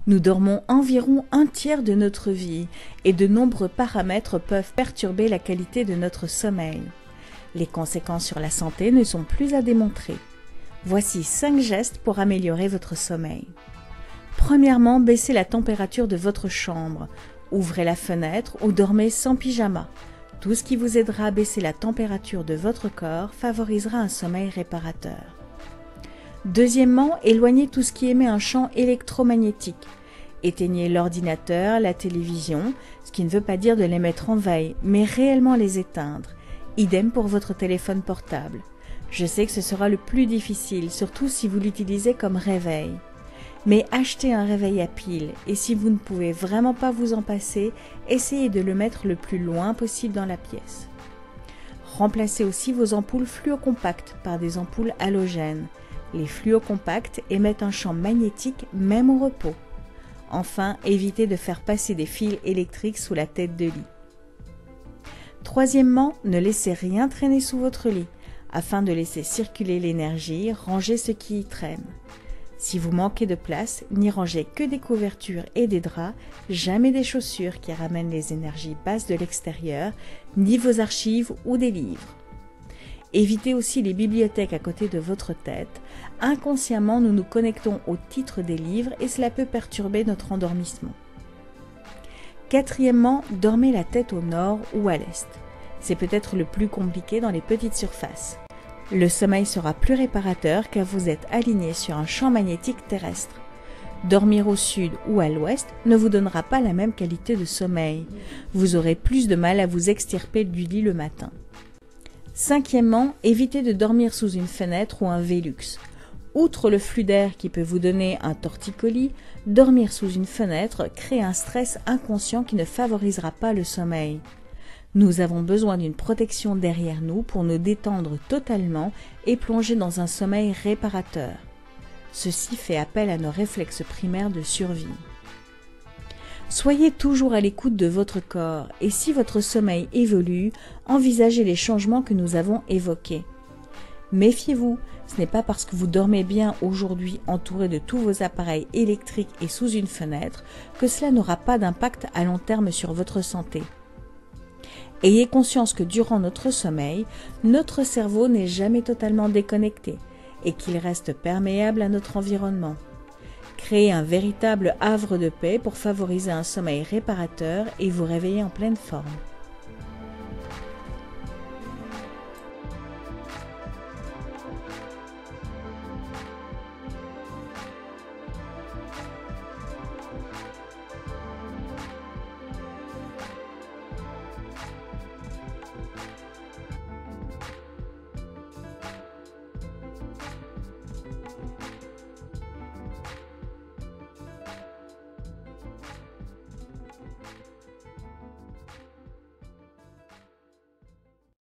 Nous dormons environ un tiers de notre vie et de nombreux paramètres peuvent perturber la qualité de notre sommeil. Les conséquences sur la santé ne sont plus à démontrer. Voici 5 gestes pour améliorer votre sommeil. Premièrement, baissez la température de votre chambre. Ouvrez la fenêtre ou dormez sans pyjama. Tout ce qui vous aidera à baisser la température de votre corps favorisera un sommeil réparateur. Deuxièmement, éloignez tout ce qui émet un champ électromagnétique. Éteignez l'ordinateur, la télévision, ce qui ne veut pas dire de les mettre en veille, mais réellement les éteindre. Idem pour votre téléphone portable. Je sais que ce sera le plus difficile, surtout si vous l'utilisez comme réveil. Mais achetez un réveil à pile et si vous ne pouvez vraiment pas vous en passer, essayez de le mettre le plus loin possible dans la pièce. Remplacez aussi vos ampoules fluocompactes par des ampoules halogènes. Les fluocompacts émettent un champ magnétique même au repos. Enfin, évitez de faire passer des fils électriques sous la tête de lit. Troisièmement, ne laissez rien traîner sous votre lit. Afin de laisser circuler l'énergie, rangez ce qui y traîne. Si vous manquez de place, n'y rangez que des couvertures et des draps, jamais des chaussures qui ramènent les énergies basses de l'extérieur, ni vos archives ou des livres. Évitez aussi les bibliothèques à côté de votre tête. Inconsciemment, nous nous connectons au titre des livres et cela peut perturber notre endormissement. Quatrièmement, dormez la tête au nord ou à l'est. C'est peut-être le plus compliqué dans les petites surfaces. Le sommeil sera plus réparateur car vous êtes aligné sur un champ magnétique terrestre. Dormir au sud ou à l'ouest ne vous donnera pas la même qualité de sommeil. Vous aurez plus de mal à vous extirper du lit le matin. Cinquièmement, évitez de dormir sous une fenêtre ou un Velux. Outre le flux d'air qui peut vous donner un torticolis, dormir sous une fenêtre crée un stress inconscient qui ne favorisera pas le sommeil. Nous avons besoin d'une protection derrière nous pour nous détendre totalement et plonger dans un sommeil réparateur. Ceci fait appel à nos réflexes primaires de survie. Soyez toujours à l'écoute de votre corps et si votre sommeil évolue, envisagez les changements que nous avons évoqués. Méfiez-vous, ce n'est pas parce que vous dormez bien aujourd'hui entouré de tous vos appareils électriques et sous une fenêtre que cela n'aura pas d'impact à long terme sur votre santé. Ayez conscience que durant notre sommeil, notre cerveau n'est jamais totalement déconnecté et qu'il reste perméable à notre environnement. Créez un véritable havre de paix pour favoriser un sommeil réparateur et vous réveiller en pleine forme.